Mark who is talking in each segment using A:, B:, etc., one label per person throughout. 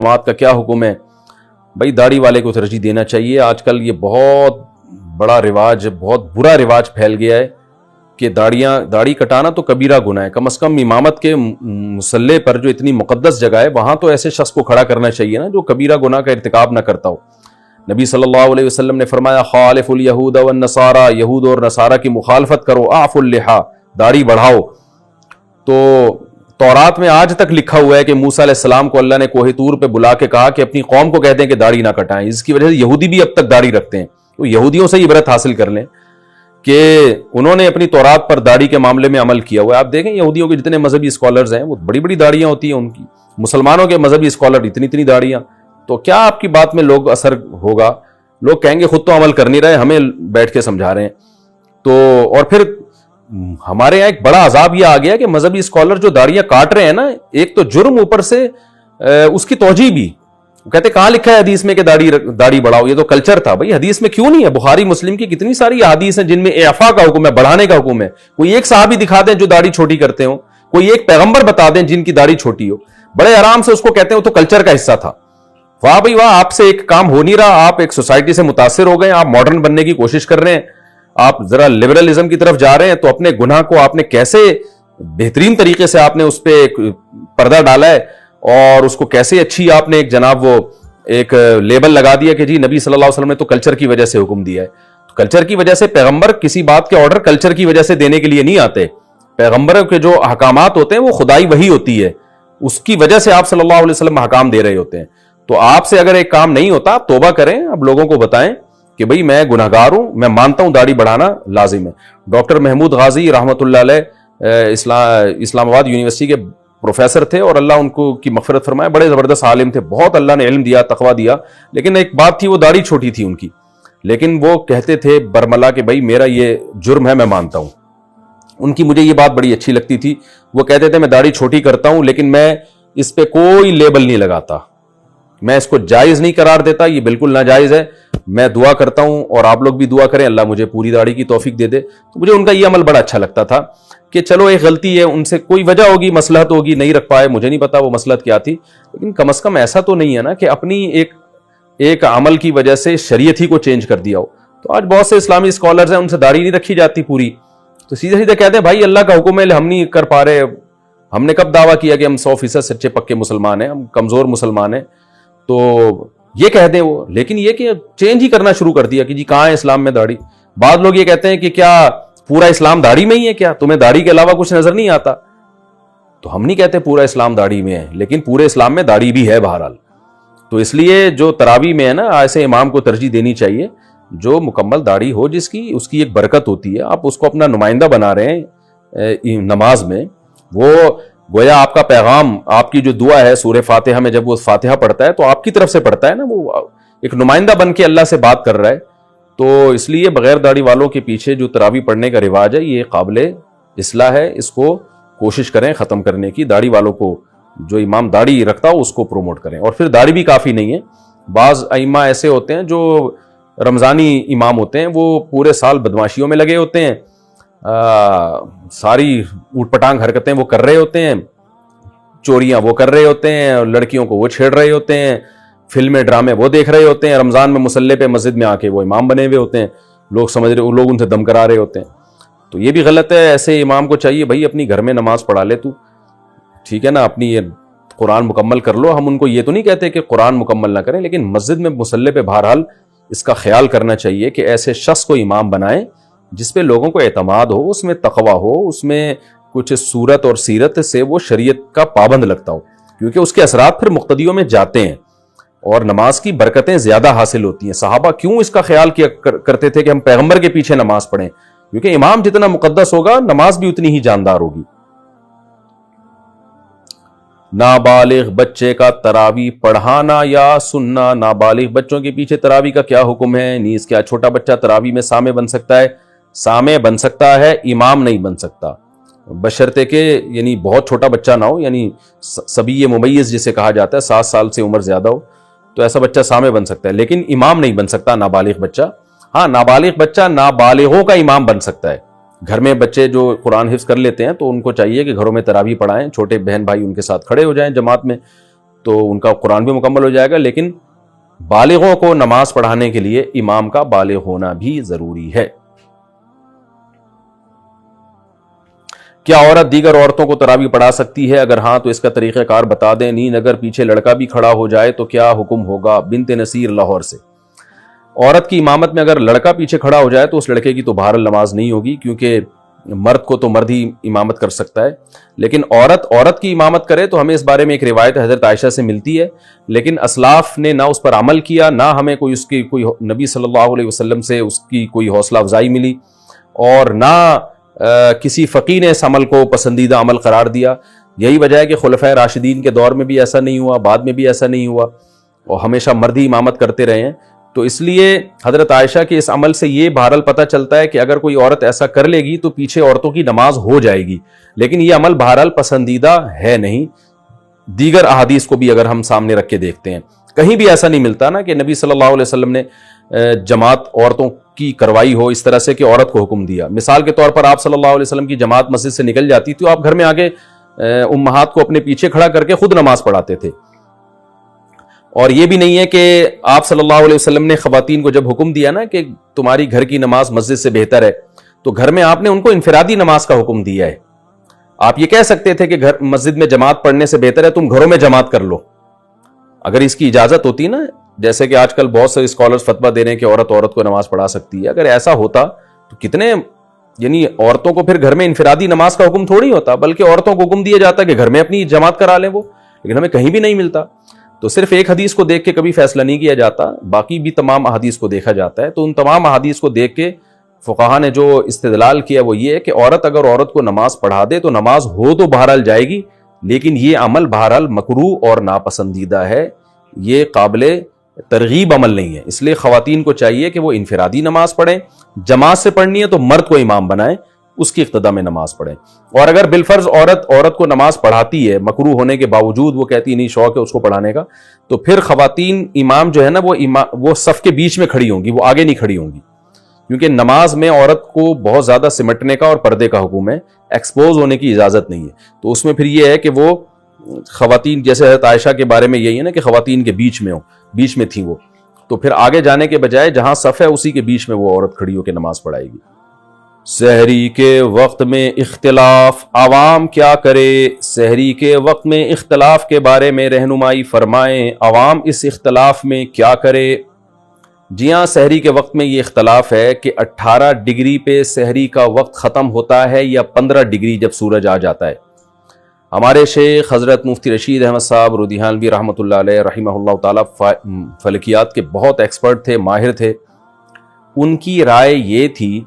A: جماعت کا کیا حکم ہے؟ بھائی داڑھی والے کو ترجیح دینا چاہیے. آج کل یہ بہت بڑا رواج، بہت برا رواج پھیل گیا ہے کہ داڑھی کٹانا تو کبیرہ گناہ ہے. کم از کم امامت کے مصلے پر جو اتنی مقدس جگہ ہے وہاں تو ایسے شخص کو کھڑا کرنا چاہیے نا جو کبیرہ گناہ کا ارتکاب نہ کرتا ہو. نبی صلی اللہ علیہ وسلم نے فرمایا خالف الیہود والنصارى، یہود اور نصارہ کی مخالفت کرو، اعفوا اللحى، داڑھی بڑھاؤ. تو تورات میں آج تک لکھا ہوا ہے کہ موسیٰ علیہ السلام کو اللہ نے کوہ طور پہ بلا کے کہا کہ اپنی قوم کو کہتے ہیں کہ داڑھی نہ کٹائیں. اس کی وجہ سے یہودی بھی اب تک داڑھی رکھتے ہیں. تو یہودیوں سے عبرت حاصل کر لیں کہ انہوں نے اپنی تورات پر داڑھی کے معاملے میں عمل کیا ہوا ہے. آپ دیکھیں یہودیوں کے جتنے مذہبی اسکالرز ہیں وہ بڑی بڑی داڑھیاں ہوتی ہیں ان کی. مسلمانوں کے مذہبی اسکالر اتنی داڑھیاں. تو کیا آپ کی بات میں لوگ اثر ہوگا؟ لوگ کہیں گے خود تو عمل کر نہیں رہے، ہمیں بیٹھ کے سمجھا رہے ہیں. تو اور پھر ہمارے یہاں ایک بڑا عذاب یہ آ گیا کہ مذہبی اسکالر جو داڑیاں کاٹ رہے ہیں نا، ایک تو جرم، اوپر سے اس کی توجیہ بھی. کہتے کہاں لکھا ہے حدیث میں کہ داڑھی بڑھاؤ؟ یہ تو کلچر تھا. بھائی حدیث میں کیوں نہیں ہے؟ بخاری مسلم کی کتنی ساری احادیث ہیں جن میں اعفاء کا حکم ہے، بڑھانے کا حکم ہے. کوئی ایک صحابی دکھا دیں جو داڑھی چھوٹی کرتے ہوں، کوئی ایک پیغمبر بتا دیں جن کی داڑھی چھوٹی ہو. بڑے آرام سے اس کو کہتے ہیں وہ تو کلچر کا حصہ تھا. واہ بھائی واہ، آپ سے ایک کام ہو نہیں رہا، آپ ایک سوسائٹی سے متاثر ہو گئے، آپ ماڈرن بننے کی کوشش کر رہے ہیں، آپ ذرا لبرلزم کی طرف جا رہے ہیں. تو اپنے گناہ کو آپ نے کیسے بہترین طریقے سے آپ نے اس پہ ایک پردہ ڈالا ہے اور اس کو کیسے اچھی آپ نے ایک جناب وہ ایک لیبل لگا دیا کہ جی نبی صلی اللہ علیہ وسلم نے تو کلچر کی وجہ سے حکم دیا ہے. تو کلچر کی وجہ سے پیغمبر کسی بات کے آرڈر کلچر کی وجہ سے دینے کے لیے نہیں آتے. پیغمبروں کے جو احکامات ہوتے ہیں وہ خدائی وحی ہوتی ہے، اس کی وجہ سے آپ صلی اللہ علیہ وسلم احکام دے رہے ہوتے ہیں. تو آپ سے اگر ایک کام نہیں ہوتا آپ توبہ کریں، اب لوگوں کو بتائیں کہ بھئی میں گناہگار ہوں، میں مانتا ہوں داڑھی بڑھانا لازم ہے. ڈاکٹر محمود غازی رحمۃ اللہ علیہ اسلام آباد یونیورسٹی کے پروفیسر تھے اور اللہ ان کو کی مغفرت فرمائے. بڑے زبردست عالم تھے، بہت اللہ نے علم دیا، تقویٰ دیا. لیکن ایک بات تھی، وہ داڑھی چھوٹی تھی ان کی. لیکن وہ کہتے تھے برملا کہ بھئی میرا یہ جرم ہے، میں مانتا ہوں. ان کی مجھے یہ بات بڑی اچھی لگتی تھی. وہ کہتے تھے میں داڑھی چھوٹی کرتا ہوں لیکن میں اس پہ کوئی لیبل نہیں لگاتا، میں اس کو جائز نہیں قرار دیتا، یہ بالکل ناجائز ہے. میں دعا کرتا ہوں اور آپ لوگ بھی دعا کریں اللہ مجھے پوری داڑھی کی توفیق دے دے. تو مجھے ان کا یہ عمل بڑا اچھا لگتا تھا کہ چلو ایک غلطی ہے، ان سے کوئی وجہ ہوگی، مصلحت ہوگی، نہیں رکھ پائے، مجھے نہیں پتا وہ مصلحت کیا تھی. لیکن کم از کم ایسا تو نہیں ہے نا کہ اپنی ایک عمل کی وجہ سے شریعت ہی کو چینج کر دیا ہو. تو آج بہت سے اسلامی اسکالرز ہیں، ان سے داڑھی نہیں رکھی جاتی پوری، تو سیدھے کہتے ہیں بھائی اللہ کا حکم ہے ہم نہیں کر پا رہے. ہم نے کب دعویٰ کیا کہ ہم 100% سچے پکے مسلمان ہیں؟ ہم کمزور مسلمان ہیں. تو یہ کہہ دیں وہ، لیکن یہ کہ چینج ہی کرنا شروع کر دیا کہ جی کہاں ہے اسلام میں داڑھی. بعض لوگ یہ کہتے ہیں کہ کیا پورا اسلام داڑھی میں ہی ہے؟ کیا تمہیں داڑھی کے علاوہ کچھ نظر نہیں آتا؟ تو ہم نہیں کہتے پورا اسلام داڑھی میں ہے، لیکن پورے اسلام میں داڑھی بھی ہے بہرحال. تو اس لیے جو تراویح میں ہے نا، ایسے امام کو ترجیح دینی چاہیے جو مکمل داڑھی ہو، جس کی اس کی ایک برکت ہوتی ہے. آپ اس کو اپنا نمائندہ بنا رہے ہیں نماز میں. وہ گویا آپ کا پیغام، آپ کی جو دعا ہے سورہ فاتحہ میں جب وہ فاتحہ پڑھتا ہے تو آپ کی طرف سے پڑھتا ہے نا، وہ ایک نمائندہ بن کے اللہ سے بات کر رہا ہے. تو اس لیے بغیر داڑھی والوں کے پیچھے جو تراویح پڑھنے کا رواج ہے یہ قابل اصلاح ہے. اس کو کوشش کریں ختم کرنے کی. داڑھی والوں کو، جو امام داڑھی رکھتا ہو اس کو پروموٹ کریں. اور پھر داڑھی بھی کافی نہیں ہے. بعض ائمہ ایسے ہوتے ہیں جو رمضانی امام ہوتے ہیں، وہ پورے سال بدماشیوں میں لگے ہوتے ہیں، ساری اوٹ پٹانگ حرکتیں وہ کر رہے ہوتے ہیں، چوریاں وہ کر رہے ہوتے ہیں، لڑکیوں کو وہ چھیڑ رہے ہوتے ہیں، فلمیں ڈرامے وہ دیکھ رہے ہوتے ہیں. رمضان میں مصلے پہ مسجد میں آ کے وہ امام بنے ہوئے ہوتے ہیں. لوگ سمجھ رہے، لوگ ان سے دم کرا رہے ہوتے ہیں. تو یہ بھی غلط ہے. ایسے امام کو چاہیے بھائی اپنی گھر میں نماز پڑھا لے تو، ٹھیک ہے نا، اپنی یہ قرآن مکمل کر لو. ہم ان کو یہ تو نہیں کہتے کہ قرآن مکمل نہ کریں، لیکن مسجد میں مصلے پہ بہرحال اس کا خیال کرنا چاہیے کہ ایسے شخص کو امام بنائیں جس پہ لوگوں کو اعتماد ہو، اس میں تقویٰ ہو، اس میں کچھ صورت اور سیرت سے وہ شریعت کا پابند لگتا ہو، کیونکہ اس کے اثرات پھر مقتدیوں میں جاتے ہیں اور نماز کی برکتیں زیادہ حاصل ہوتی ہیں. صحابہ کیوں اس کا خیال کیا کرتے تھے کہ ہم پیغمبر کے پیچھے نماز پڑھیں؟ کیونکہ امام جتنا مقدس ہوگا نماز بھی اتنی ہی جاندار ہوگی. نابالغ بچے کا تراویح پڑھانا یا سننا. نابالغ بچوں کے پیچھے تراویح کا کیا حکم ہے؟ نیز کیا چھوٹا بچہ تراویح میں سامع بن سکتا ہے؟ سامع بن سکتا ہے، امام نہیں بن سکتا، بشرطے کہ یعنی بہت چھوٹا بچہ نہ ہو، یعنی صبی ممیز جسے کہا جاتا ہے، 7 سال سے عمر زیادہ ہو تو ایسا بچہ سامع بن سکتا ہے، لیکن امام نہیں بن سکتا نابالغ بچہ. ہاں نابالغ بچہ نابالغوں کا امام بن سکتا ہے. گھر میں بچے جو قرآن حفظ کر لیتے ہیں تو ان کو چاہیے کہ گھروں میں تراویح پڑھائیں، چھوٹے بہن بھائی ان کے ساتھ کھڑے ہو جائیں جماعت میں. تو ان کا قرآن بھی مکمل ہو جائے گا. لیکن بالغوں کو نماز پڑھانے کے لیے امام کا بالغ ہونا بھی ضروری ہے. کیا عورت دیگر عورتوں کو تراویح پڑھا سکتی ہے؟ اگر ہاں تو اس کا طریقہ کار بتا دیں. نیند اگر پیچھے لڑکا بھی کھڑا ہو جائے تو کیا حکم ہوگا؟ بنت نصیر لاہور سے. عورت کی امامت میں اگر لڑکا پیچھے کھڑا ہو جائے تو اس لڑکے کی تو بہرحال نماز نہیں ہوگی, کیونکہ مرد کو تو مرد ہی امامت کر سکتا ہے. لیکن عورت کی امامت کرے تو ہمیں اس بارے میں ایک روایت حضرت عائشہ سے ملتی ہے, لیکن اسلاف نے نہ اس پر عمل کیا, نہ ہمیں کوئی اس کی کوئی نبی صلی اللہ علیہ وسلم سے اس کی کوئی حوصلہ افزائی ملی, اور نہ کسی فقیہ نے اس عمل کو پسندیدہ عمل قرار دیا. یہی وجہ ہے کہ خلفائے راشدین کے دور میں بھی ایسا نہیں ہوا, بعد میں بھی ایسا نہیں ہوا, اور ہمیشہ مرد ہی امامت کرتے رہے ہیں. تو اس لیے حضرت عائشہ کے اس عمل سے یہ بہرحال پتہ چلتا ہے کہ اگر کوئی عورت ایسا کر لے گی تو پیچھے عورتوں کی نماز ہو جائے گی, لیکن یہ عمل بہرحال پسندیدہ ہے نہیں. دیگر احادیث کو بھی اگر ہم سامنے رکھ کے دیکھتے ہیں, کہیں بھی ایسا نہیں ملتا نا کہ نبی صلی اللہ علیہ وسلم نے جماعت عورتوں کی کروائی ہو اس طرح سے کہ عورت کو حکم دیا. مثال کے طور پر آپ صلی اللہ علیہ وسلم کی جماعت مسجد سے نکل جاتی تو آپ گھر میں آگے امہات کو اپنے پیچھے کھڑا کر کے خود نماز پڑھاتے تھے. اور یہ بھی نہیں ہے کہ آپ صلی اللہ علیہ وسلم نے خواتین کو جب حکم دیا نا کہ تمہاری گھر کی نماز مسجد سے بہتر ہے, تو گھر میں آپ نے ان کو انفرادی نماز کا حکم دیا ہے. آپ یہ کہہ سکتے تھے کہ مسجد میں جماعت پڑھنے سے بہتر ہے تم گھروں میں جماعت کر لو, اگر اس کی اجازت ہوتی نا, جیسے کہ آج کل بہت سے اسکالرز فتویٰ دے رہے ہیں کہ عورت کو نماز پڑھا سکتی ہے. اگر ایسا ہوتا تو کتنے, یعنی عورتوں کو پھر گھر میں انفرادی نماز کا حکم تھوڑی ہوتا, بلکہ عورتوں کو حکم دیا جاتا ہے کہ گھر میں اپنی جماعت کرا لیں وہ, لیکن ہمیں کہیں بھی نہیں ملتا. تو صرف ایک حدیث کو دیکھ کے کبھی فیصلہ نہیں کیا جاتا, باقی بھی تمام احادیث کو دیکھا جاتا ہے. تو ان تمام احادیث کو دیکھ کے فقہا نے جو استدلال کیا وہ یہ ہے کہ اگر عورت کو نماز پڑھا دے تو نماز ہو تو بہرحال جائے گی, لیکن یہ عمل بہرحال مکروہ اور ناپسندیدہ ہے, یہ قابل ترغیب عمل نہیں ہے. اس لیے خواتین کو چاہیے کہ وہ انفرادی نماز پڑھیں, جماعت سے پڑھنی ہے تو مرد کو امام بنائیں, اس کی اقتداء میں نماز پڑھیں. اور اگر بالفرض عورت کو نماز پڑھاتی ہے مکروہ ہونے کے باوجود, وہ کہتی نہیں شوق ہے اس کو پڑھانے کا, تو پھر خواتین امام جو ہے نا وہ صف کے بیچ میں کھڑی ہوں گی, وہ آگے نہیں کھڑی ہوں گی, کیونکہ نماز میں عورت کو بہت زیادہ سمٹنے کا اور پردے کا حکم ہے, ایکسپوز ہونے کی اجازت نہیں ہے. تو اس میں پھر یہ ہے کہ وہ خواتین, جیسے حضرت عائشہ کے بارے میں یہی ہے نا کہ خواتین کے بیچ میں تھی وہ, تو پھر آگے جانے کے بجائے جہاں صف ہے اسی کے بیچ میں وہ عورت کھڑی ہو کے نماز پڑھائے گی. سحری کے وقت میں اختلاف, عوام کیا کرے؟ سحری کے وقت میں اختلاف کے بارے میں رہنمائی فرمائیں, عوام اس اختلاف میں کیا کرے؟ جی ہاں, سحری کے وقت میں یہ اختلاف ہے کہ 18 ڈگری پہ سحری کا وقت ختم ہوتا ہے یا 15 ڈگری جب سورج آ جاتا ہے. ہمارے شیخ حضرت مفتی رشید احمد صاحب رودیہانوی رحمۃ اللہ علیہ رحمہ اللہ تعالیٰ فلکیات کے بہت ایکسپرٹ تھے, ماہر تھے. ان کی رائے یہ تھی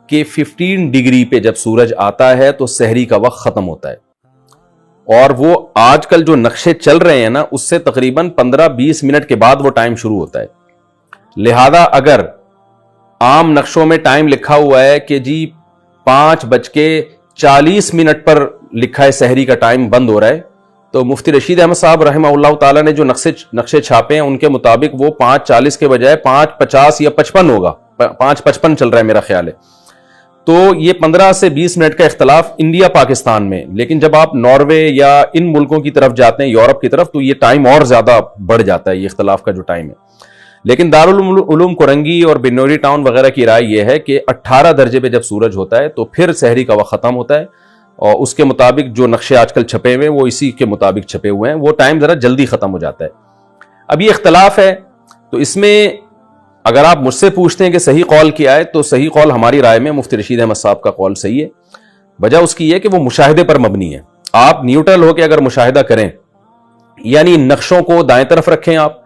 A: کہ 15 ڈگری پہ جب سورج آتا ہے تو سحری کا وقت ختم ہوتا ہے, اور وہ آج کل جو نقشے چل رہے ہیں نا اس سے تقریباً 15-20 منٹ کے بعد وہ ٹائم شروع ہوتا ہے. لہذا اگر عام نقشوں میں ٹائم لکھا ہوا ہے کہ جی 5:40 پر لکھا ہے سحری کا ٹائم بند ہو رہا ہے, تو مفتی رشید احمد صاحب رحمہ اللہ تعالیٰ نے جو نقشے چھاپے ہیں ان کے مطابق وہ 5:40 کے بجائے 5:50 یا 55 ہوگا, 5:55 چل رہا ہے میرا خیال ہے. تو یہ 15 سے 20 منٹ کا اختلاف انڈیا پاکستان میں, لیکن جب آپ ناروے یا ان ملکوں کی طرف جاتے ہیں, یورپ کی طرف, تو یہ ٹائم اور زیادہ بڑھ جاتا ہے, یہ اختلاف کا جو ٹائم ہے. لیکن دارالعلوم کرنگی اور بنوری ٹاؤن وغیرہ کی رائے یہ ہے کہ 18 درجے پہ جب سورج ہوتا ہے تو پھر سحری کا وقت ختم ہوتا ہے, اور اس کے مطابق جو نقشے آج کل چھپے ہوئے ہیں وہ اسی کے مطابق چھپے ہوئے ہیں, وہ ٹائم ذرا جلدی ختم ہو جاتا ہے. اب یہ اختلاف ہے, تو اس میں اگر آپ مجھ سے پوچھتے ہیں کہ صحیح قول کیا ہے, تو صحیح قول ہماری رائے میں مفتی رشید احمد صاحب کا قول صحیح ہے. وجہ اس کی یہ کہ وہ مشاہدے پر مبنی ہے. آپ نیوٹرل ہو کے اگر مشاہدہ کریں, یعنی نقشوں کو دائیں طرف رکھیں آپ,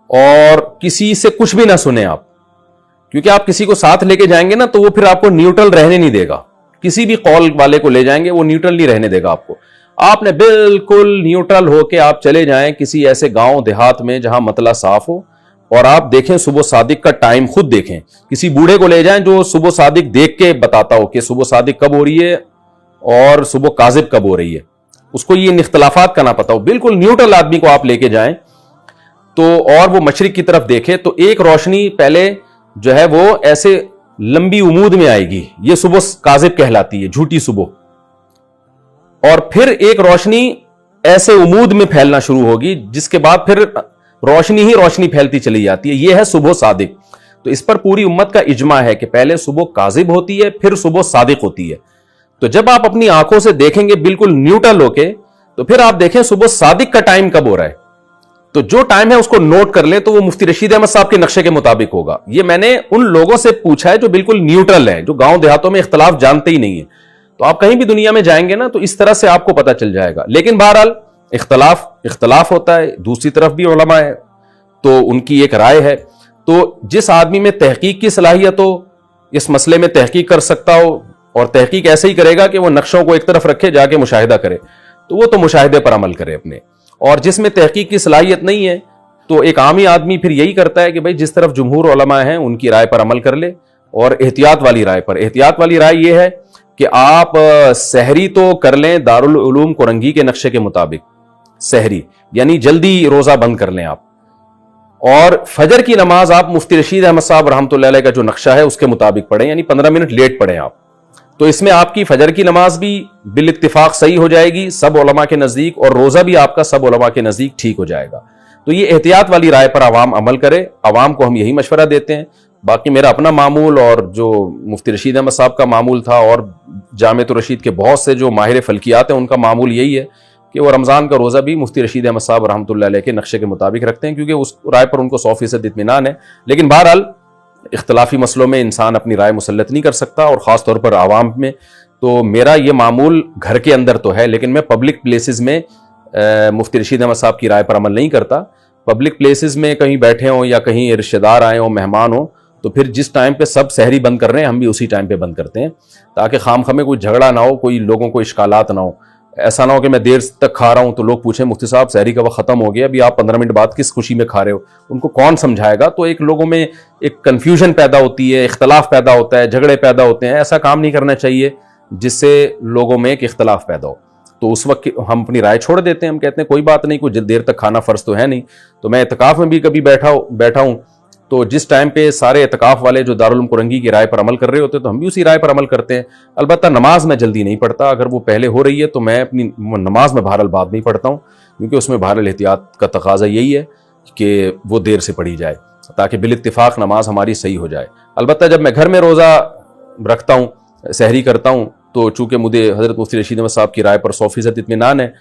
A: اور کسی سے کچھ بھی نہ سنیں آپ, کیونکہ آپ کسی کو ساتھ لے کے جائیں گے نا تو وہ پھر آپ کو نیوٹرل رہنے نہیں دے گا. کسی بھی قول والے کو لے جائیں گے وہ نیوٹرل نہیں رہنے دے گا آپ کو. آپ نے بالکل نیوٹرل ہو کے آپ چلے جائیں کسی ایسے گاؤں دیہات میں جہاں مطلع صاف ہو, اور آپ دیکھیں صبح صادق کا ٹائم خود دیکھیں. کسی بوڑھے کو لے جائیں جو صبح صادق دیکھ کے بتاتا ہو کہ صبح صادق کب ہو رہی ہے اور صبح کاذب کب ہو رہی ہے, اس کو یہ اختلافات کا نہ پتا ہو. بالکل نیوٹرل آدمی کو آپ لے کے جائیں تو, اور وہ مشرق کی طرف دیکھے, تو ایک روشنی پہلے جو ہے وہ ایسے لمبی عمود میں آئے گی, یہ صبح کاذب کہلاتی ہے, جھوٹی صبح. اور پھر ایک روشنی ایسے عمود میں پھیلنا شروع ہوگی جس کے بعد پھر روشنی ہی روشنی پھیلتی چلی جاتی ہے. یہ ہے صبح صادق. تو اس پر پوری امت کا اجماع ہے کہ پہلے صبح کاذب ہوتی ہے, پھر صبح صادق ہوتی ہے. تو جب آپ اپنی آنکھوں سے دیکھیں گے بالکل نیوٹرل ہو کے, تو پھر آپ دیکھیں صبح صادق کا ٹائم کب ہو رہا ہے. تو جو ٹائم ہے اس کو نوٹ کر لیں, تو وہ مفتی رشید احمد صاحب کے نقشے کے مطابق ہوگا. یہ میں نے ان لوگوں سے پوچھا ہے جو بالکل نیوٹرل ہیں, جو گاؤں دیہاتوں میں اختلاف جانتے ہی نہیں ہیں. تو آپ کہیں بھی دنیا میں جائیں گے نا, تو اس طرح سے آپ کو پتا چل جائے گا. لیکن بہرحال اختلاف ہوتا ہے. دوسری طرف بھی علماء ہے, تو ان کی ایک رائے ہے. تو جس آدمی میں تحقیق کی صلاحیت ہو, اس مسئلے میں تحقیق کر سکتا ہو, اور تحقیق ایسے ہی کرے گا کہ وہ نقشوں کو ایک طرف رکھے, جا کے مشاہدہ کرے, تو وہ تو مشاہدے پر عمل کرے اپنے. اور جس میں تحقیق کی صلاحیت نہیں ہے, تو ایک عامی آدمی پھر یہی کرتا ہے کہ بھائی جس طرف جمہور علماء ہیں ان کی رائے پر عمل کر لے, اور احتیاط والی رائے پر. احتیاط والی رائے یہ ہے کہ آپ سحری تو کر لیں دارالعلوم کورنگی کے نقشے کے مطابق, سحری یعنی جلدی روزہ بند کر لیں آپ, اور فجر کی نماز آپ مفتی رشید احمد صاحب رحمۃ اللہ علیہ کا جو نقشہ ہے اس کے مطابق پڑھیں, یعنی 15 منٹ لیٹ پڑھیں آپ. تو اس میں آپ کی فجر کی نماز بھی بالاتفاق صحیح ہو جائے گی سب علماء کے نزدیک, اور روزہ بھی آپ کا سب علماء کے نزدیک ٹھیک ہو جائے گا. تو یہ احتیاط والی رائے پر عوام عمل کرے. عوام کو ہم یہی مشورہ دیتے ہیں. باقی میرا اپنا معمول اور جو مفتی رشید احمد صاحب کا معمول تھا, اور جامعۃ الرشید کے بہت سے جو ماہر فلکیات ہیں ان کا معمول یہی ہے کہ وہ رمضان کا روزہ بھی مفتی رشید احمد صاحب رحمۃ اللہ علیہ کے نقشے کے مطابق رکھتے ہیں, کیونکہ اس رائے پر ان کو 100% اطمینان ہے. لیکن بہرحال اختلافی مسئلوں میں انسان اپنی رائے مسلط نہیں کر سکتا, اور خاص طور پر عوام میں. تو میرا یہ معمول گھر کے اندر تو ہے, لیکن میں پبلک پلیسز میں مفتی رشید احمد صاحب کی رائے پر عمل نہیں کرتا. پبلک پلیسز میں کہیں بیٹھے ہوں یا کہیں رشتہ دار آئے ہوں, مہمان ہوں, تو پھر جس ٹائم پہ سب سحری بند کر رہے ہیں ہم بھی اسی ٹائم پہ بند کرتے ہیں, تاکہ خام خامے کوئی جھگڑا نہ ہو, کوئی لوگوں کو اشکالات نہ ہو. ایسا نہ ہو کہ میں دیر تک کھا رہا ہوں تو لوگ پوچھیں مفتی صاحب سحری کا وقت ختم ہو گیا, ابھی آپ 15 منٹ بعد کس خوشی میں کھا رہے ہو. ان کو کون سمجھائے گا. تو ایک لوگوں میں ایک کنفیوژن پیدا ہوتی ہے, اختلاف پیدا ہوتا ہے, جھگڑے پیدا ہوتے ہیں. ایسا کام نہیں کرنا چاہیے جس سے لوگوں میں ایک اختلاف پیدا ہو. تو اس وقت ہم اپنی رائے چھوڑ دیتے ہیں, ہم کہتے ہیں کوئی بات نہیں, کوئی دیر تک کھانا فرض تو ہے نہیں. تو میں اعتکاف میں بھی کبھی بیٹھا ہوں, تو جس ٹائم پہ سارے اعتکاف والے جو دارالعلوم کورنگی کی رائے پر عمل کر رہے ہوتے ہیں تو ہم بھی اسی رائے پر عمل کرتے ہیں. البتہ نماز میں جلدی نہیں پڑھتا. اگر وہ پہلے ہو رہی ہے تو میں اپنی نماز میں بہرحال بعد نہیں پڑھتا ہوں, کیونکہ اس میں بہرحال احتیاط کا تقاضا یہی ہے کہ وہ دیر سے پڑھی جائے, تاکہ بالاتفاق نماز ہماری صحیح ہو جائے. البتہ جب میں گھر میں روزہ رکھتا ہوں, سحری کرتا ہوں, تو چونکہ مجھے حضرت مفتی رشید احمد صاحب کی رائے پر 100% اطمینان ہے,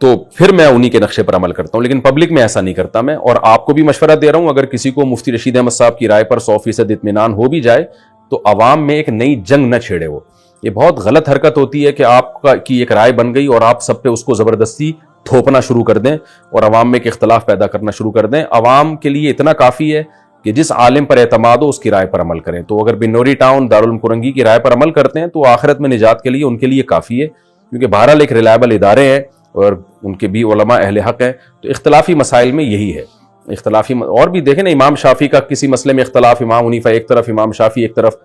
A: تو پھر میں انہی کے نقشے پر عمل کرتا ہوں. لیکن پبلک میں ایسا نہیں کرتا میں. اور آپ کو بھی مشورہ دے رہا ہوں, اگر کسی کو مفتی رشید احمد صاحب کی رائے پر 100% اطمینان ہو بھی جائے, تو عوام میں ایک نئی جنگ نہ چھیڑے. وہ یہ بہت غلط حرکت ہوتی ہے کہ آپ کی ایک رائے بن گئی اور آپ سب پہ اس کو زبردستی تھوپنا شروع کر دیں اور عوام میں ایک اختلاف پیدا کرنا شروع کر دیں. عوام کے لیے اتنا کافی ہے کہ جس عالم پر اعتماد ہو اس کی رائے پر عمل کریں. تو اگر بنوری ٹاؤن دارالعلوم کورنگی کی رائے پر عمل کرتے ہیں تو آخرت میں نجات کے لیے ان کے لیے کافی ہے, کیونکہ بہرحال ایک ریلائبل ادارے ہیں اور ان کے بھی علماء اہل حق ہیں. تو اختلافی مسائل میں یہی ہے. اور بھی دیکھیں نا, امام شافعی کا کسی مسئلے میں اختلاف, امام حنیفہ ایک طرف, امام شافعی ایک طرف.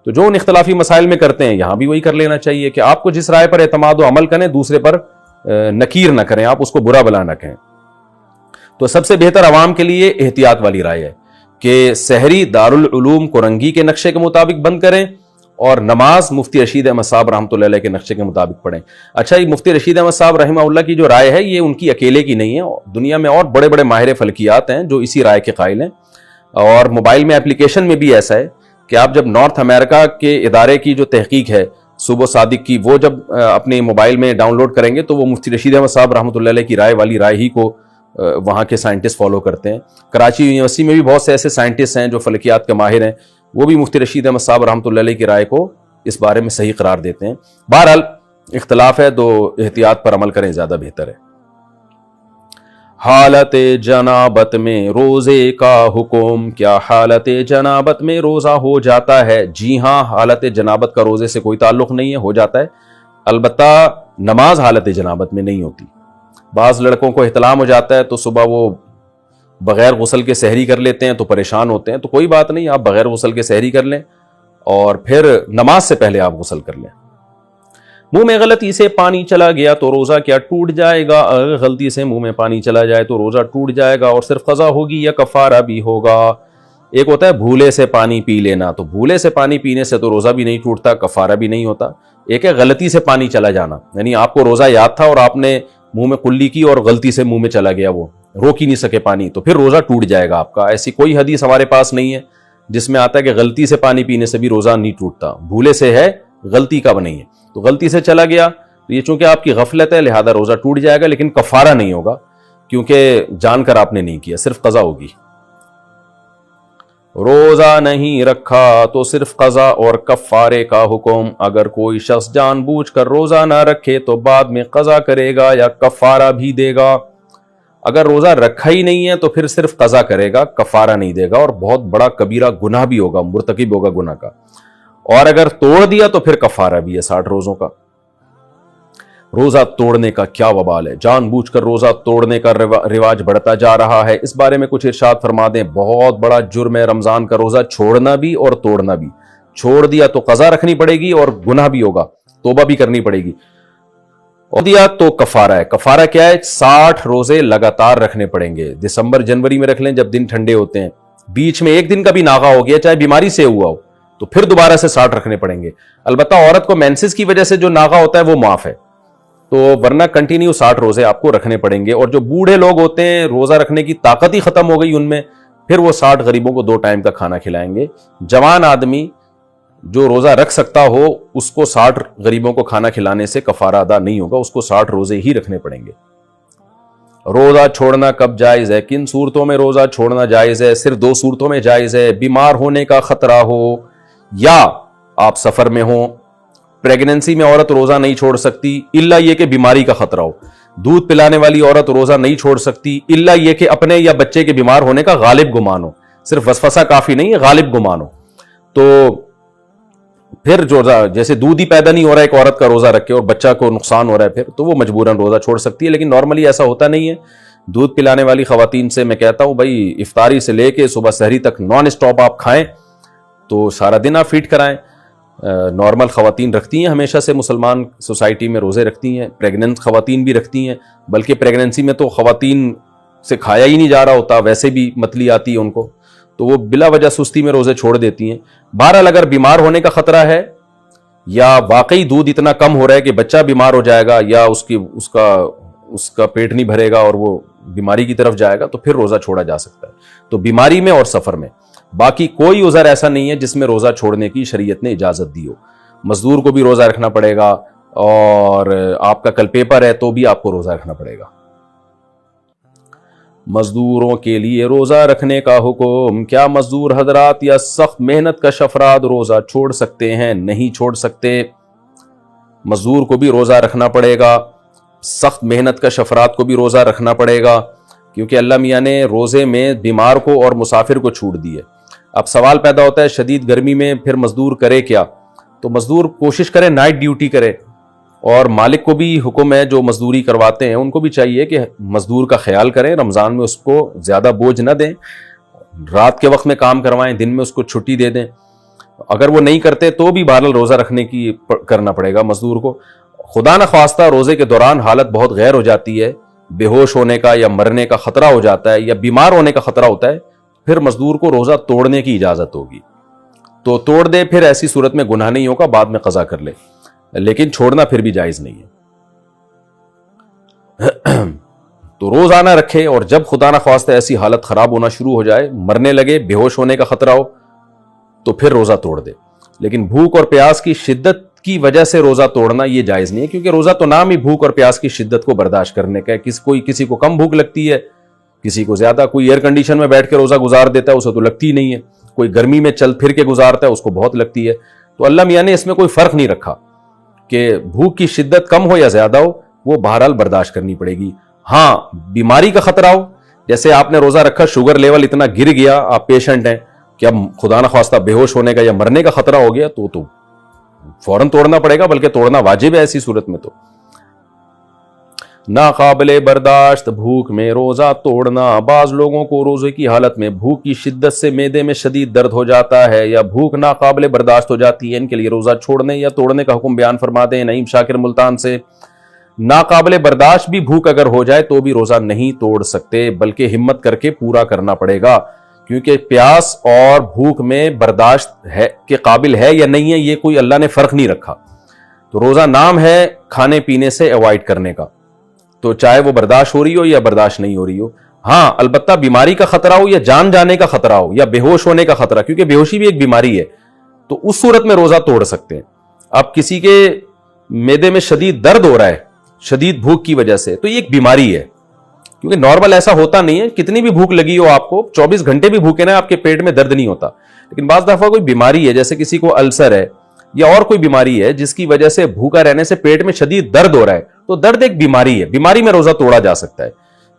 A: تو جو ان اختلافی مسائل میں کرتے ہیں یہاں بھی وہی کر لینا چاہیے کہ آپ کو جس رائے پر اعتماد و عمل کریں, دوسرے پر نکیر نہ کریں, آپ اس کو برا بلا نہ کہیں. تو سب سے بہتر عوام کے لیے احتیاط والی رائے ہے کہ سحری دارالعلوم کورنگی کے نقشے کے مطابق بند کریں, اور نماز مفتی رشید احمد صاحب رحمۃ اللہ علیہ کے نقشے کے مطابق پڑھیں. اچھا, یہ مفتی رشید احمد صاحب رحمہ اللہ کی جو رائے ہے یہ ان کی اکیلے کی نہیں ہے, دنیا میں اور بڑے بڑے ماہر فلکیات ہیں جو اسی رائے کے قائل ہیں. اور موبائل میں اپلیکیشن میں بھی ایسا ہے کہ آپ جب نارتھ امریکہ کے ادارے کی جو تحقیق ہے صبح صادق کی, وہ جب اپنے موبائل میں ڈاؤن لوڈ کریں گے تو وہ مفتی رشید احمد صاحب رحمۃ اللہ علیہ کی رائے والی رائے ہی کو وہاں کے سائنٹسٹ فالو کرتے ہیں. کراچی یونیورسٹی میں بھی بہت سے ایسے سائنٹسٹ ہیں جو فلکیات کے ماہر ہیں, وہ بھی مفتی رشید احمد صاحب رحمۃ اللہ علیہ کی رائے کو اس بارے میں صحیح قرار دیتے ہیں. بہرحال اختلاف ہے تو احتیاط پر عمل کریں, زیادہ بہتر ہے. حالت جنابت میں روزے کا حکم, کیا حالت جنابت میں روزہ ہو جاتا ہے؟ جی ہاں, حالت جنابت کا روزے سے کوئی تعلق نہیں ہے, ہو جاتا ہے. البتہ نماز حالت جنابت میں نہیں ہوتی. بعض لڑکوں کو احتلام ہو جاتا ہے تو صبح وہ بغیر غسل کے سحری کر لیتے ہیں تو پریشان ہوتے ہیں. تو کوئی بات نہیں, آپ بغیر غسل کے سحری کر لیں اور پھر نماز سے پہلے آپ غسل کر لیں. منہ میں غلطی سے پانی چلا گیا تو روزہ کیا ٹوٹ جائے گا؟ اگر غلطی سے منہ میں پانی چلا جائے تو روزہ ٹوٹ جائے گا, اور صرف قضا ہوگی یا کفارہ بھی ہوگا. ایک ہوتا ہے بھولے سے پانی پی لینا, تو بھولے سے پانی پینے سے تو روزہ بھی نہیں ٹوٹتا, کفارہ بھی نہیں ہوتا. ایک ہے غلطی سے پانی چلا جانا، یعنی آپ کو روزہ یاد تھا اور آپ نے منہ میں کلی کی اور غلطی سے منہ میں چلا گیا، وہ روک ہی نہیں سکے پانی، تو پھر روزہ ٹوٹ جائے گا آپ کا۔ ایسی کوئی حدیث ہمارے پاس نہیں ہے جس میں آتا ہے کہ غلطی سے پانی پینے سے بھی روزہ نہیں ٹوٹتا، بھولے سے ہے، غلطی کا نہیں ہے۔ تو غلطی سے چلا گیا تو یہ چونکہ آپ کی غفلت ہے لہذا روزہ ٹوٹ جائے گا، لیکن کفارہ نہیں ہوگا کیونکہ جان کر آپ نے نہیں کیا، صرف قضا ہوگی۔ روزہ نہیں رکھا تو صرف قضا اور کفارے کا حکم۔ اگر کوئی شخص جان بوجھ کر روزہ نہ رکھے تو بعد میں قضا کرے گا یا کفارہ بھی دے گا۔ اگر روزہ رکھا ہی نہیں ہے تو پھر صرف قضا کرے گا، کفارہ نہیں دے گا، اور بہت بڑا کبیرہ گناہ بھی ہوگا، مرتکب ہوگا گناہ کا۔ اور اگر توڑ دیا تو پھر کفارہ بھی ہے 60 روزوں کا۔ روزہ توڑنے کا کیا وبال ہے، جان بوجھ کر روزہ توڑنے کا رواج بڑھتا جا رہا ہے، اس بارے میں کچھ ارشاد فرما دیں۔ بہت بڑا جرم ہے رمضان کا روزہ چھوڑنا بھی اور توڑنا بھی۔ چھوڑ دیا تو قضا رکھنی پڑے گی اور گناہ بھی ہوگا، توبہ بھی کرنی پڑے گی۔ اور دیا تو کفارہ ہے۔ کفارہ کیا ہے؟ 60 روزے لگاتار رکھنے پڑیں گے، دسمبر جنوری میں رکھ لیں جب دن ٹھنڈے ہوتے ہیں، بیچ میں ایک دن کا بھی ناغہ ہو گیا چاہے بیماری سے ہوا ہو تو پھر دوبارہ سے 60 رکھنے پڑیں گے۔ البتہ عورت کو مینسز کی وجہ سے جو ناغہ ہوتا ہے وہ معاف ہے، تو ورنہ کنٹینیو 60 روزے آپ کو رکھنے پڑیں گے۔ اور جو بوڑھے لوگ ہوتے ہیں روزہ رکھنے کی طاقت ہی ختم ہو گئی ان میں، پھر وہ 60 غریبوں کو 2 ٹائم کا کھانا کھلائیں گے۔ جوان آدمی جو روزہ رکھ سکتا ہو اس کو 60 غریبوں کو کھانا کھلانے سے کفارہ ادا نہیں ہوگا، اس کو 60 روزے ہی رکھنے پڑیں گے۔ روزہ چھوڑنا کب جائز ہے؟ کن صورتوں میں روزہ چھوڑنا جائز ہے؟ صرف 2 صورتوں میں جائز ہے: بیمار ہونے کا خطرہ ہو یا آپ سفر میں ہوں۔ پریگننسی میں عورت روزہ نہیں چھوڑ سکتی الا یہ کہ بیماری کا خطرہ ہو۔ دودھ پلانے والی عورت روزہ نہیں چھوڑ سکتی الا یہ کہ اپنے یا بچے کے بیمار ہونے کا غالب گمان ہو، صرف وسوسہ کافی نہیں ہے، غالب گمان ہو۔ تو پھر روزہ جیسے دودھ ہی پیدا نہیں ہو رہا ہے ایک عورت کا روزہ رکھ کے اور بچہ کو نقصان ہو رہا ہے پھر تو وہ مجبوراً روزہ چھوڑ سکتی ہے، لیکن نارملی ایسا ہوتا نہیں ہے۔ دودھ پلانے والی خواتین سے میں کہتا ہوں بھائی افطاری سے لے کے صبح سحری تک نان اسٹاپ آپ کھائیں تو سارا دن آپ فیڈ کرائیں۔ نارمل خواتین رکھتی ہیں ہمیشہ سے، مسلمان سوسائٹی میں روزے رکھتی ہیں، پریگننٹ خواتین بھی رکھتی ہیں، بلکہ پریگننسی میں تو خواتین سے کھایا ہی نہیں جا رہا ہوتا، ویسے بھی متلی آتی ہے ان کو، تو وہ بلا وجہ سستی میں روزے چھوڑ دیتی ہیں۔ بہرحال اگر بیمار ہونے کا خطرہ ہے یا واقعی دودھ اتنا کم ہو رہا ہے کہ بچہ بیمار ہو جائے گا یا اس کا پیٹ نہیں بھرے گا اور وہ بیماری کی طرف جائے گا تو پھر روزہ چھوڑا جا سکتا ہے، تو بیماری میں اور سفر میں۔ باقی کوئی عذر ایسا نہیں ہے جس میں روزہ چھوڑنے کی شریعت نے اجازت دی ہو۔ مزدور کو بھی روزہ رکھنا پڑے گا، اور آپ کا کل پیپر ہے تو بھی آپ کو روزہ رکھنا پڑے گا۔ مزدوروں کے لیے روزہ رکھنے کا حکم۔ کیا مزدور حضرات یا سخت محنت کش افراد روزہ چھوڑ سکتے ہیں؟ نہیں چھوڑ سکتے۔ مزدور کو بھی روزہ رکھنا پڑے گا، سخت محنت کش افراد کو بھی روزہ رکھنا پڑے گا، کیونکہ اللہ میاں نے روزے میں بیمار کو اور مسافر کو چھوٹ دی ہے۔ اب سوال پیدا ہوتا ہے شدید گرمی میں پھر مزدور کرے کیا؟ تو مزدور کوشش کرے نائٹ ڈیوٹی کرے، اور مالک کو بھی حکم ہے جو مزدوری کرواتے ہیں ان کو بھی چاہیے کہ مزدور کا خیال کریں، رمضان میں اس کو زیادہ بوجھ نہ دیں، رات کے وقت میں کام کروائیں، دن میں اس کو چھٹی دے دیں۔ اگر وہ نہیں کرتے تو بھی بہرحال روزہ رکھنے کی کرنا پڑے گا مزدور کو۔ خدا نخواستہ روزے کے دوران حالت بہت غیر ہو جاتی ہے، بے ہوش ہونے کا یا مرنے کا خطرہ ہو جاتا ہے یا بیمار ہونے کا خطرہ ہوتا ہے، پھر مزدور کو روزہ توڑنے کی اجازت ہوگی، تو توڑ دے، پھر ایسی صورت میں گناہ نہیں ہوگا، بعد میں قضا کر لے، لیکن چھوڑنا پھر بھی جائز نہیں ہے۔ تو روزانہ رکھے، اور جب خدا نخواستہ ایسی حالت خراب ہونا شروع ہو جائے، مرنے لگے، بے ہوش ہونے کا خطرہ ہو، تو پھر روزہ توڑ دے۔ لیکن بھوک اور پیاس کی شدت کی وجہ سے روزہ توڑنا یہ جائز نہیں ہے، کیونکہ روزہ تو نام ہی بھوک اور پیاس کی شدت کو برداشت کرنے کا ہے۔ کسی کو کم بھوک لگتی ہے، کسی کو زیادہ، کوئی ایئر کنڈیشن میں بیٹھ کے روزہ گزار دیتا ہے اسے تو لگتی ہی نہیں ہے، کوئی گرمی میں چل پھر کے گزارتا ہے اس کو بہت لگتی ہے۔ تو اللہ میاں نے اس میں کوئی فرق نہیں رکھا کہ بھوک کی شدت کم ہو یا زیادہ ہو، وہ بہرحال برداشت کرنی پڑے گی۔ ہاں بیماری کا خطرہ ہو، جیسے آپ نے روزہ رکھا، شوگر لیول اتنا گر گیا، آپ پیشنٹ ہیں کہ اب خدا نخواستہ بے ہوش ہونے کا یا مرنے کا خطرہ ہو گیا، تو فوراً توڑنا پڑے گا، بلکہ توڑنا واجب ہے ایسی صورت میں۔ تو ناقابل برداشت بھوک میں روزہ توڑنا۔ بعض لوگوں کو روزے کی حالت میں بھوک کی شدت سے معدے میں شدید درد ہو جاتا ہے یا بھوک ناقابل برداشت ہو جاتی ہے، ان کے لیے روزہ چھوڑنے یا توڑنے کا حکم بیان فرما دیں نعیم شاکر ملتان سے۔ ناقابل برداشت بھی بھوک اگر ہو جائے تو بھی روزہ نہیں توڑ سکتے، بلکہ ہمت کر کے پورا کرنا پڑے گا، کیونکہ پیاس اور بھوک میں برداشت ہے کے قابل ہے یا نہیں ہے، یہ کوئی اللہ نے فرق نہیں رکھا۔ تو روزہ نام ہے کھانے پینے سے اوائڈ کرنے کا، تو چاہے وہ برداشت ہو رہی ہو یا برداشت نہیں ہو رہی ہو، ہاں البتہ بیماری کا خطرہ ہو یا جان جانے کا خطرہ ہو یا بے ہوش ہونے کا خطرہ، کیونکہ بے ہوشی بھی ایک بیماری ہے، تو اس صورت میں روزہ توڑ سکتے ہیں۔ اب کسی کے معدے میں شدید درد ہو رہا ہے شدید بھوک کی وجہ سے، تو یہ ایک بیماری ہے، کیونکہ نارمل ایسا ہوتا نہیں ہے، کتنی بھی بھوک لگی ہو آپ کو 24 گھنٹے بھی بھوکے نا آپ کے پیٹ میں درد نہیں ہوتا، لیکن بعض دفعہ کوئی بیماری ہے، جیسے کسی کو السر ہے یا اور کوئی بیماری ہے جس کی وجہ سے بھوکا رہنے سے پیٹ میں شدید درد ہو رہا ہے، تو درد ایک بیماری ہے، بیماری میں روزہ توڑا جا سکتا ہے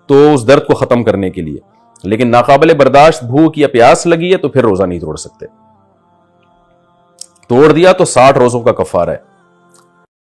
A: تو اس درد کو ختم کرنے کے لیے، لیکن ناقابل برداشت بھوک یا پیاس لگی ہے تو پھر روزہ نہیں توڑ سکتے، توڑ دیا تو 60 روزوں کا کفارہ ہے۔